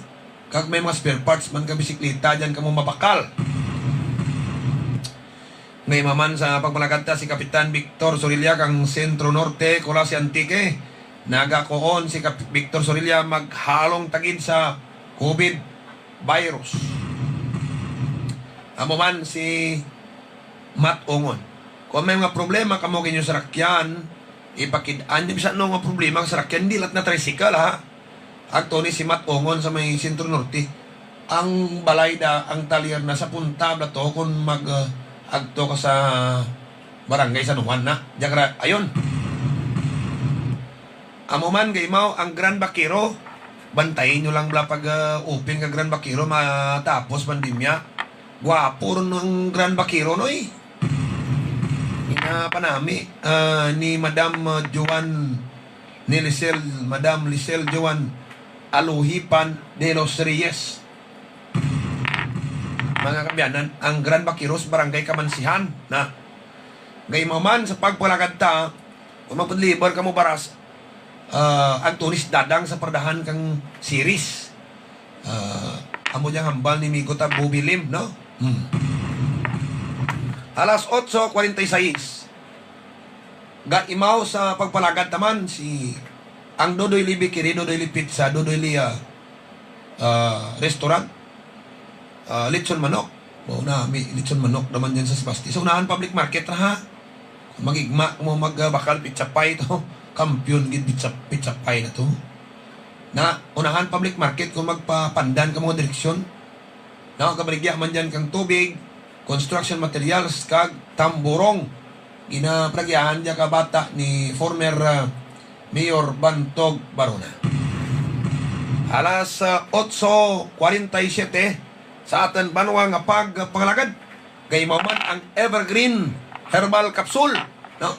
S1: Kag may mga spare parts man ka bisikleta dyan ka mo mabakal. Ngayon maman sa pagmalagad ta si Kapitan Victor Sorilla kang Sentro Norte, Colasi Antique, nagakoon si Victor Sorilla maghalong tagid sa COVID virus. Amo man si Matt Ongon. Kung may mga problema kamo kinyo sa rakyan, ipakidaan nyo bisa no mga problema sa rakyan, di lat na tricycle, ha? Agto ni si Matt Ongon sa may Sentro Norte. Ang balay da, ang talyer na sa punta na to, kung agto ka sa barangay San Juan na. Diyan ayon. Amo man gaymaw ang Grand Bakiro, bantayin nyo lang bla pag open ka Grand Bakiro matapos pandemya. Gwapo ron ng Grand Bakiro, no eh. Panami ni Madam Joan ni Madam Lisel Joan Aluhipan de los Reyes. Mga kabyanan, ang Grand Bakiros, Barangay Kamansihan, na gaymaman sa pagpalagad ta, kung magpadlibar ka mo baras, ang tunis dadang sa pardahan kang series. Amo diyang hambal ni Migo ta bubilim, no? Alas 8:46. Gaimaw sa pagpalagad naman si ang Dodoy Li Bakery, Dodoy Li Pizza, Dodoy Li Restaurant, lechon manok. May lechon manok naman dyan sa Sebasti. So unahan public market ra, ha. Magigma mo magbakal pizza pie to. Kampiyon gid pizza pie na to. Na unahan public market kung magpapandan ka mga direksyon. Kabaligya man dyan kang tubig, construction materials, kag tamburong. Ginapragyahan dyan ka bata ni former Mayor Bantog Barona. Alas 8:47 sa atin banwa nga pagpangalagad. Gaymaw man ang Evergreen Herbal Capsule, no?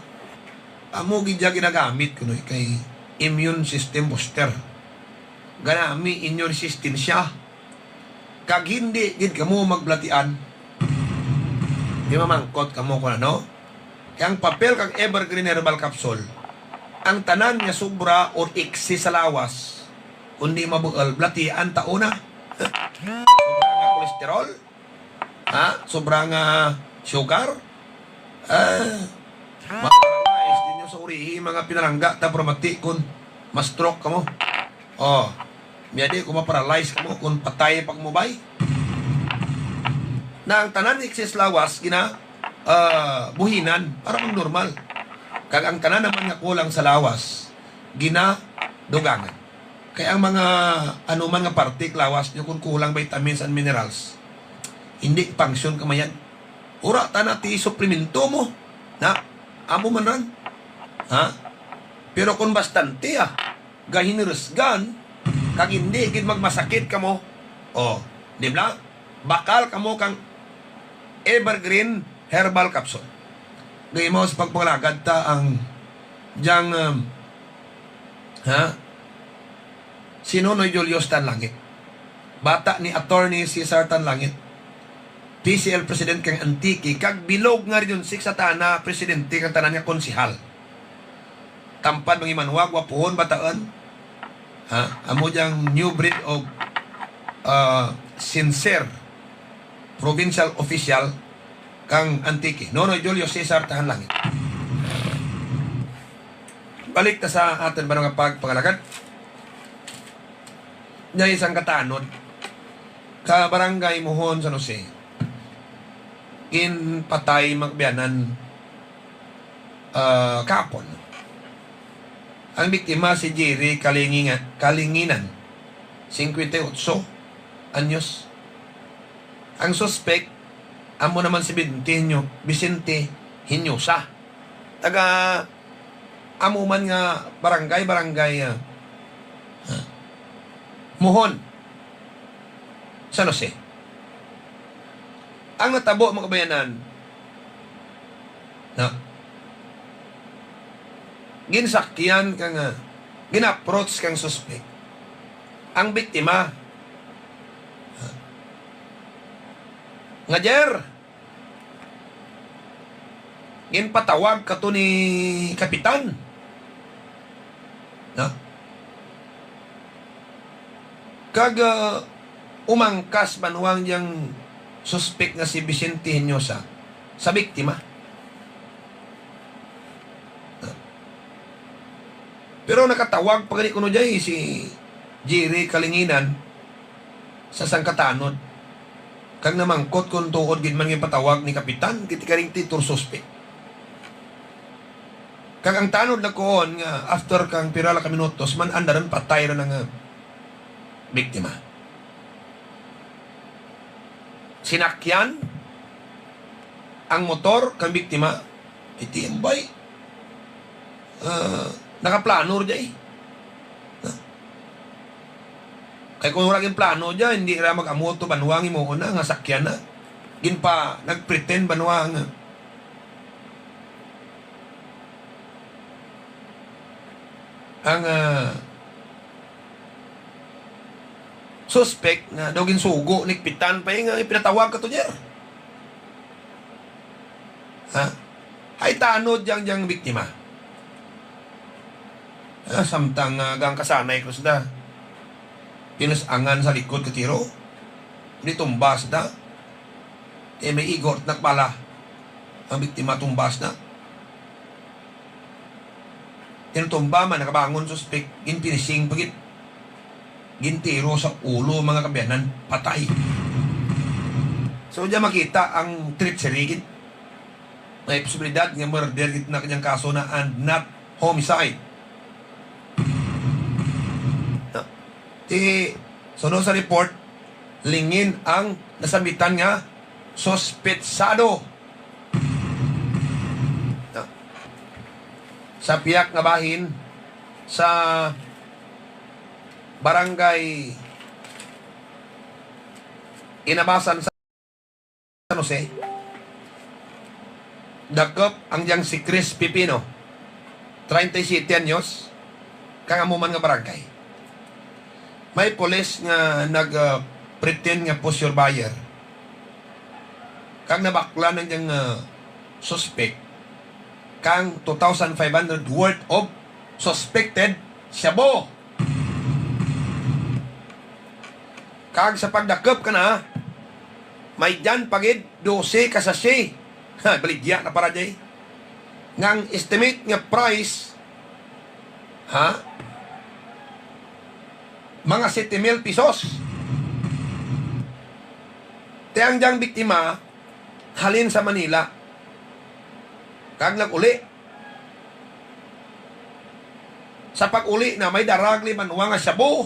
S1: Amo gidya ginagamit kuno kay immune system booster. Ganami immune system siya. Kag hindi gid kamo maglatian, di mamangkot kamo ko na, no? Yang papel kag Evergreen Herbal Capsule, ang tanan niya sobra or iksi sa lawas, kundi mabugal blatian tauna. Sobra nga kolesterol, sobra nga sugar, maparalyze din nyo sa urihi mga pinarangga ta mati kung ma-stroke kamo. Biyadi kung maparalyze kamo kung patay pag mubay. Na ang tanan iksis lawas buhinan para mang normal. Kag ang tanan naman nga kulang sa lawas dugangan. Kaya ang mga anuman nga partik lawas nyo kung kulang vitamins and minerals, hindi function kamayan. Ura tanati suplemento mo na amo man ran, ha? Pero kung bastante gahinirusgan kag hindi gid magmasakit kamo, di ba? Bakal kamo kang Evergreen Herbal Capsule. Ngayon mo sa pagpangalagad ta ang diyang si Nonoy Julius Tanlangit. Bata ni Attorney Cesar Tanlangit. PCL President kang Antique. Kag bilog nga rin yun sa tana Presidente kang tanan nga konsihal. Tampad mga imanwag, wapuhon, bataan. Amo diyang new breed of sincere provincial official kang Antique. Nonoy Julius Cesar Tanlangit. Balik ta sa atin ba nga pagpangalagad? Niya isang katanod ka barangay Mohon San Jose in patay magbiyanan kapon. Ang biktima si Jerry Kalinginan 58 anyos. Ang suspect amo naman si Vicente Hinyosa, taga amuman nga barangay Mohon San Jose. Ang natabo mga kabayanan na ginsakyan kang gina-approach kang suspect. Ang biktima nga Jer ginpatawag kato ni kapitan na kag umangkas manuwang diyang suspect nga si Vicente Hinyosa sa biktima. Pero nakatawag pa gani kuno jay si Jerry Kalinginan sa sangkatanod kag namangkot kung tuod gid man patawag ni kapitan kiti karing titur suspect. Kag ang tanod na koon nga after kang pirala ka minutos man andaran patay ra nga biktima. Sinakyan ang motor kang biktima iti embay nakaplano dyan kaya kung wala yung plano dyan hindi ra mag-amoto banuangi mo na nga sakyan na gin pa nagpretend banuang ang suspect na daw ginsugo nikpitan pa yung pinatawag ka to dyan ay tanod diyang biktima samtang gang kasanay ko da pinasangan sa likod katiro di tumbas da may igort nakpala ang biktima tumbas na tinutumba man nakabangon suspect ginpinising pagit gintiro sa ulo mga kabiyanan patay. So diyan makita ang treachery may posibilidad nga murder na kanyang kaso na and not homicide. Sunod sa report, lingin ang nasambitan nga sospetsado. Sa piyak nga bahin sa barangay Inabasan sa San Jose, dakop ang diyang si Chris Pipino 37 anyos kangamuman nga barangay. May polis nga nag-pretend nga post your buyer. Kang nabakla ng diyang suspect kang 2,500 worth of suspected shabu. Kag sa pagdakop ka na may dyan pagid 12 ka sachet. Baligya na para jay. Ngang estimate nga price mga 7,000 pesos. Tiyang diyang biktima halin sa Manila kag nag-uli. Sa pag-uli na may daragli manuwa nga shabu.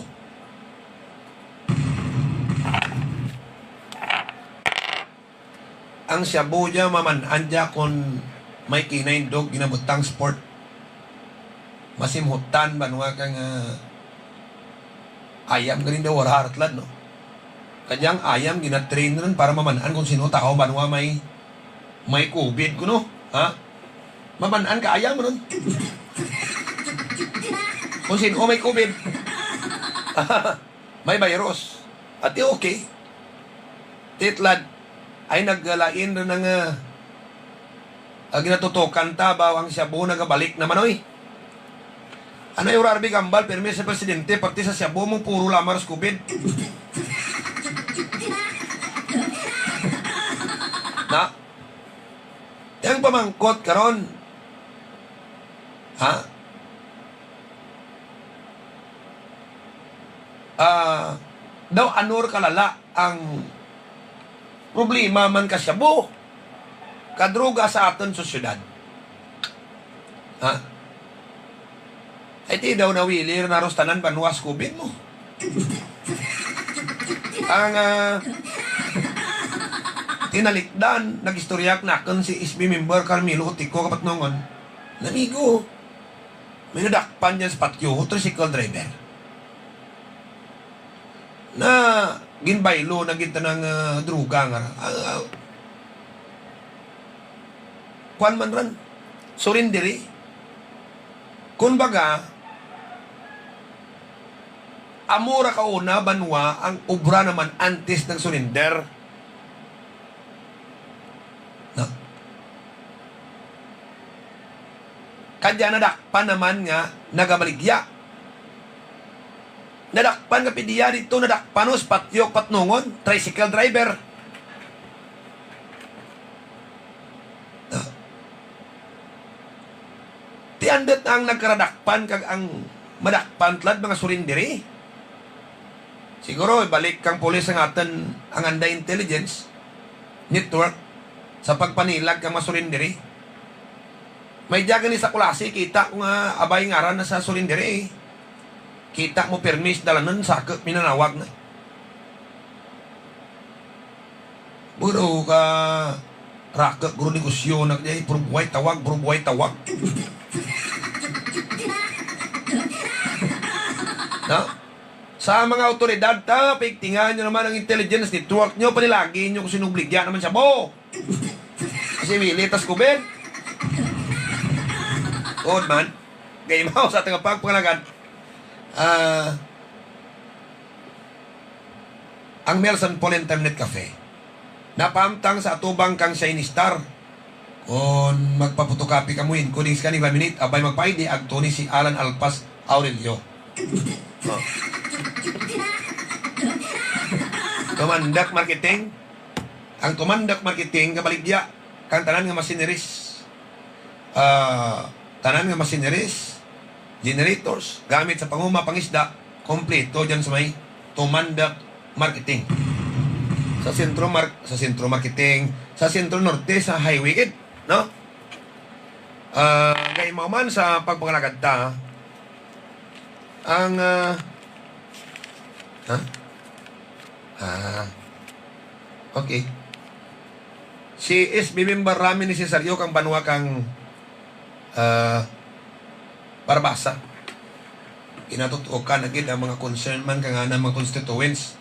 S1: Ang shabu dya maman-an dya kung may kinain dog ginabutang sport. Masimhutan manuwa kang ayam ganin daw waraharatlan, no? Kanyang ayam ginatrain nun para mamanaan kung sino tao manuwa may COVID ko, no? Mamanaan ka, ayaw mo nun. Kung sino may COVID, may virus. At di okay. Titlad, ay naggalain na ng ginatutukan ta, bawang Cebu nagabalik naman oy. Ano yung Rarby Gambal, permis sa presidente, pati sa Cebu mong puro lamar sa COVID. Na? Yang pamangkot karon. Ha? Daw anur kalala ang problema man ka Cebu. Kadruga sa aton sosyedad. Ha? Ay di daw nawilir na rostanan banwas COVID mo. Ang tinalikdan, nag-istoryak na akon si SB member Carmelo Tico kapat nongon. Namigo, may nadakpan dyan sa patyo, tricycle driver. Na ginbaylo na ginta ng druga nga. Kwan man ran, surindiri. Kumbaga, amura kauna banwa ang obra naman antes ng surinder. No? Kadya nadakpan naman nga nagabaligya. Nadakpan ka pidiya dito, nadakpanos patyok patnungon, tricycle driver. No? Tiandet ang nagkaradakpan kag ang madakpan tlad mga surindiri. Siguro balik kang pulis ang atin ang anda intelligence network sa pagpanilag kang masurindiri. May diyagan ni sa kulasi kita kung abay ngaran na sa surindiri. Kita mo permis dalanan sakit minanawag na. Buro ka raket guru negosyo na kaya puro buhay tawag. No? Sa mga otoridad pigtingan nyo naman ang intelligence network nyo, panilagi nyo kung sinubligyan naman siya bo. Kasi militas ko ben. Good man. Gaya mo sa ating pagpangalagan. Ang Melson Paul Internet Cafe napamtang sa atubang kang Shiny Star. Kung magpaputokapi ka muin, kuning ka ni laminate, abay magpaidi, agto ni si Alan Alpas Aurelio. Oh. Tumandak marketing. Ang tumandak marketing kabaligya kang tanan nga machineries. Tanan nga machineries, generators, gamit sa panguma pangisda, kompleto dyan sa may tumandak marketing. Sa sentro marketing, sa sentro norte sa highway gid, no? Kay mo man sa pagpangalagad ta ang okay. Si SB member Rami ni Cesario kang banwa kang Barbasa. Inatutuokan agad ang mga concern man kang mga constituents.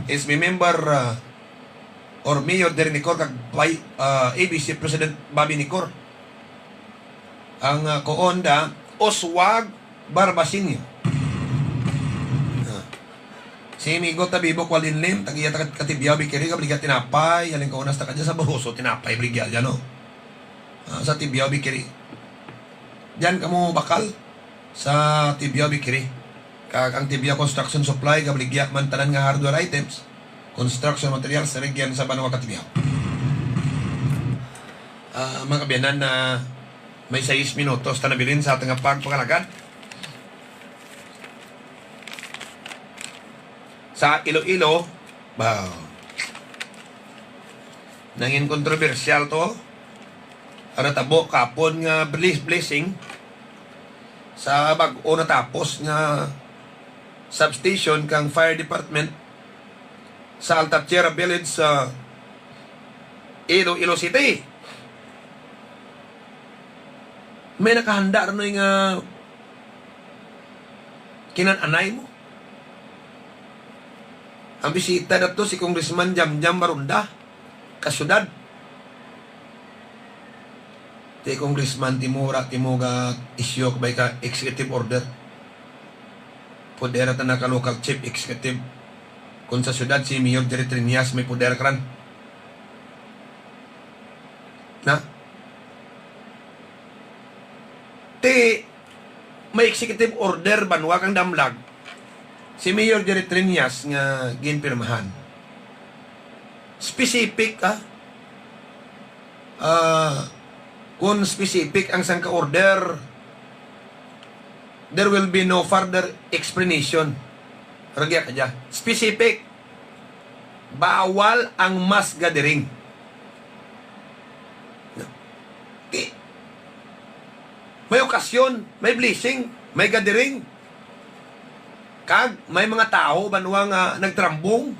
S1: SB member or Mayor Derek Nicor kag ABC President Bobby Nicor. Ang koonda Oswag Barbasinio. Si Migo Tabibo Kwalinlim, tagiya katibyaw bikiri ka bligat tinapay, yaling kaunas ta kadya sa Baruso tinapay brigya dyan, no? Sa Tibyaw bikiri. Diyan kamo bakal sa Tibyaw bikiri. Kag ang Tibyaw Construction Supply kabligya man tanan nga hardware items, construction materials sa region sa Banwa Katibyaw. Mga kabiyanan na may 6 minutos tanabilin sa ating pagpangalagad. Sa Iloilo, nangin kontrobersyal to. Ara tabo kapon nga blessing sa bag-o natapos nga substation kang fire department sa Altatierra Village sa Iloilo City. May nakahanda rin nga kinananay mo. Ang bisita na to si Congressman Jamjam Barunda, kasyudad. Ti congressman timura timuga isyo kabay ka executive order. Poder ta naka local chief executive. Kung sa syudad si Mayor Jerry Triñas may poder kran. Na? Ti may executive order banwa kang damlag. Si Mayor Jerry Triñas nga ginpirmahan. Specific kung specific ang sangka order, there will be no further explanation. Ragya ka dyan. Specific. Bawal ang mass gathering. May okasyon, may blessing, may gathering. Kag, may mga tao banwa nga nagtrambong.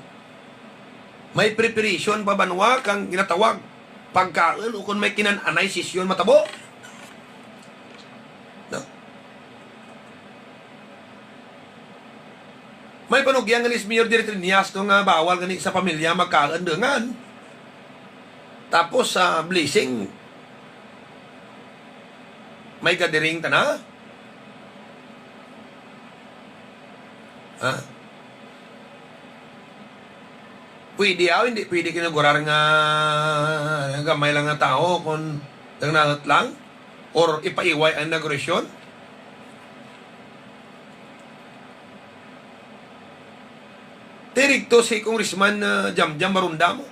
S1: May preparation pa banwa kang ginatawag pagkaan o kung may kinananay sisyon matabo. No. May panugyang nga ni Mayor Jerry Triñas nga bawal gani sa pamilya magkaandengan. Tapos sa blessing may gathering ta na. Pwede hindi pwede kinagurar nga gamay lang nga tao kung nagnangat lang or ipaiway ang inauguration. Tirigto si Congressman Jamjam Marundamo.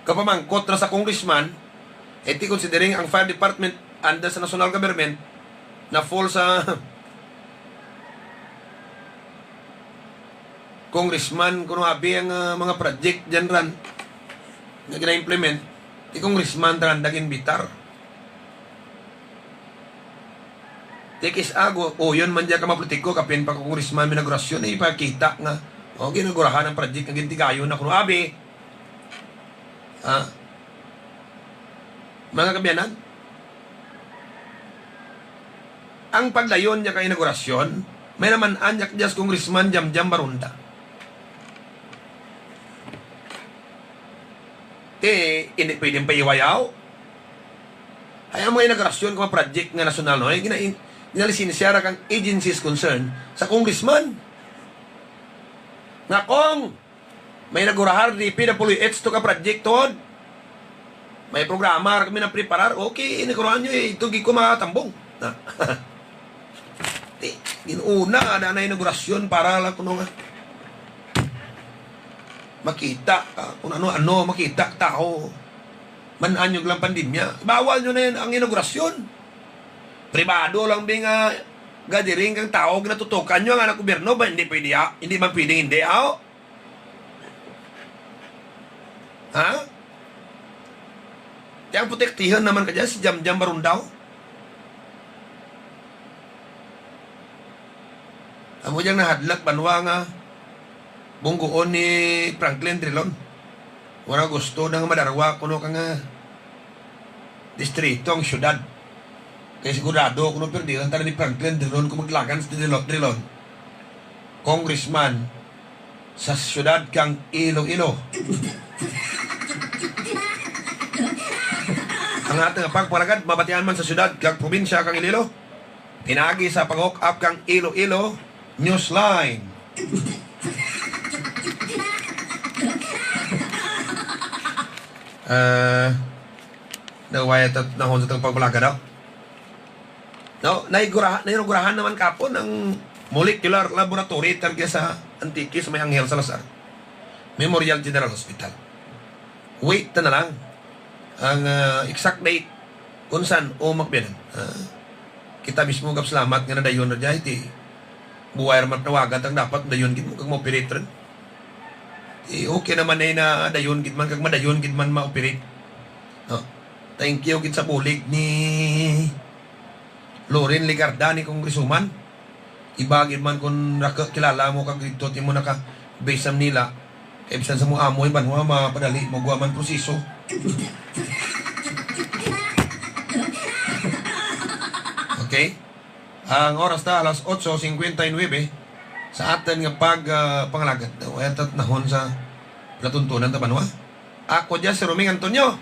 S1: Kapamangkot na sa Congressman, iti considering ang fire department under sa national government na fall sa Congressman kuno abi ang mga project dyan ran na gina-implement di Congressman trandagin bitar tikis ago o yun man dyan ka mapolitiko kapin pa Congressman minagurasyon ipakita nga o ginagurahan ang project ng gintigayo na kuno abi mga kabiyanan ang paglayon niya kay inaugurasyon may naman anyak diyas Congressman Jamjam Barunda. Hindi pwedeng paiwayaw. Ay ang mga inaugurasyon kung project nga nasyonal no, ginalisinsya kang agencies concerned sa congressman. Nga kung may nagurahar di PWH to ka project tod, may programa kami na preparar, okay, inagurahan nyo ito ko matambong. Ginuna ada na inaugurasyon para lang kuno nga makita kung ano makita tao mananyog lang pandemya. Bawal nyo na yun ang inaugurasyon. Pribado lang bing gathering kang tao ginatutukan nyo ang anak gobyerno ba hindi pwede hindi man pwedeng hindi Yang protektihan naman ka dyan si Jamjam Barundaw. Amo diyang nahadlak banwa nga bunggoon ni Franklin Drilon. Wala gusto nang madarwa kuno ka nga distrito ang syudad. Kaya sigurado kuno perdihan tala ni Franklin Drilon kung maglagan sa Drilon. Congressman sa syudad kang Iloilo. Ang ating pagpalagad mabatian man sa syudad kang probinsya kang Iloilo. Pinagi sa pag-hook up kang Iloilo Newsline. Nawaya at nahon sa itong pagpalaga daw. No, nainugurahan naman kapon ang molecular laboratory targa sa Antique sa may Angel Salazar Memorial General Hospital. Wait na lang ang exact date kung saan makbiyanan. Kita mismo kap salamat nga na dayon na dyan iti buwayar matnawagan ang dapat dayon gid mo kag ma-operate rin. Okay naman na dayon gid man kag madayon gid man ma-operate. No. Thank you gid sa bulig ni Loren Ligarda ni Congresswoman. Iba gid man kung kilala mo kag dito ti mo naka basam nila. Kay bisan sa mo amoy banwa mapadali mo guaman proseso. Okay? Ang oras na alas 8:59 sa atin nga pangalagad. Wayatat nahon sa latuntunan ta banwa. Ako dyan si Roming Antonio.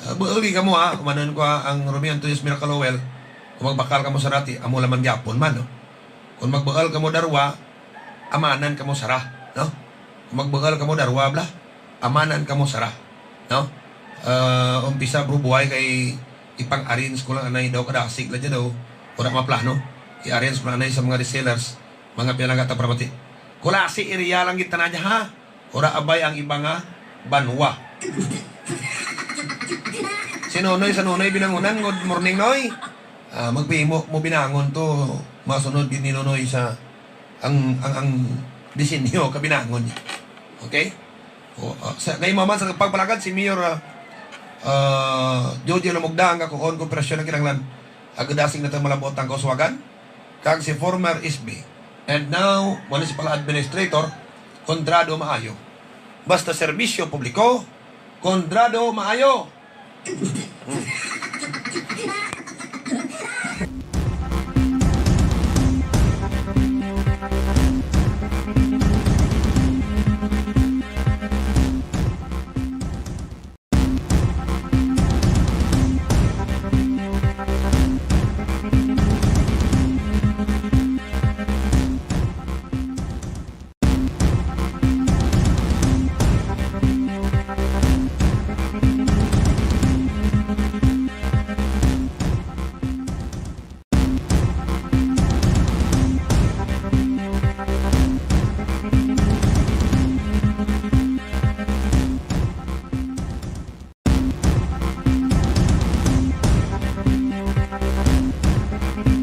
S1: Buuli ka mo ha, umanon ko ha, ang Romeo Antunes Miracle Well, kung magbakal ka mo sarati, amo lamang gyapon man, no? Kung magbaal ka mo darwa, amanan ka mo sara, no? Kung magbaal ka mo darwa, bla, amanan ka mo sara, no? Umpisa bro, buhay kay ipang-arrange ko lang anay daw, kadasig lang dyan daw, wala maplano, i-arrange ko lang anay sa mga resellers, mga pinagata pramati. Kulasi, iriya lang kita na niya, ha? Ora abay ang iba nga, banwa. Si Nonoy sa Nonoy binangunan, good morning Noy. Magpimo mo binangon to, masunod din ni Nonoy sa ang disenyo kabinangon niya. Okay? Ngayon maman sa pagpalakad si Mayor Jojo Lumugda ang kakuon kooperasyon ng kinanglan agadasing na itong malabot ang kauswagan kag si former SB and now municipal administrator Condrado Maayo. Basta serbisyo publiko, Condrado Maayo.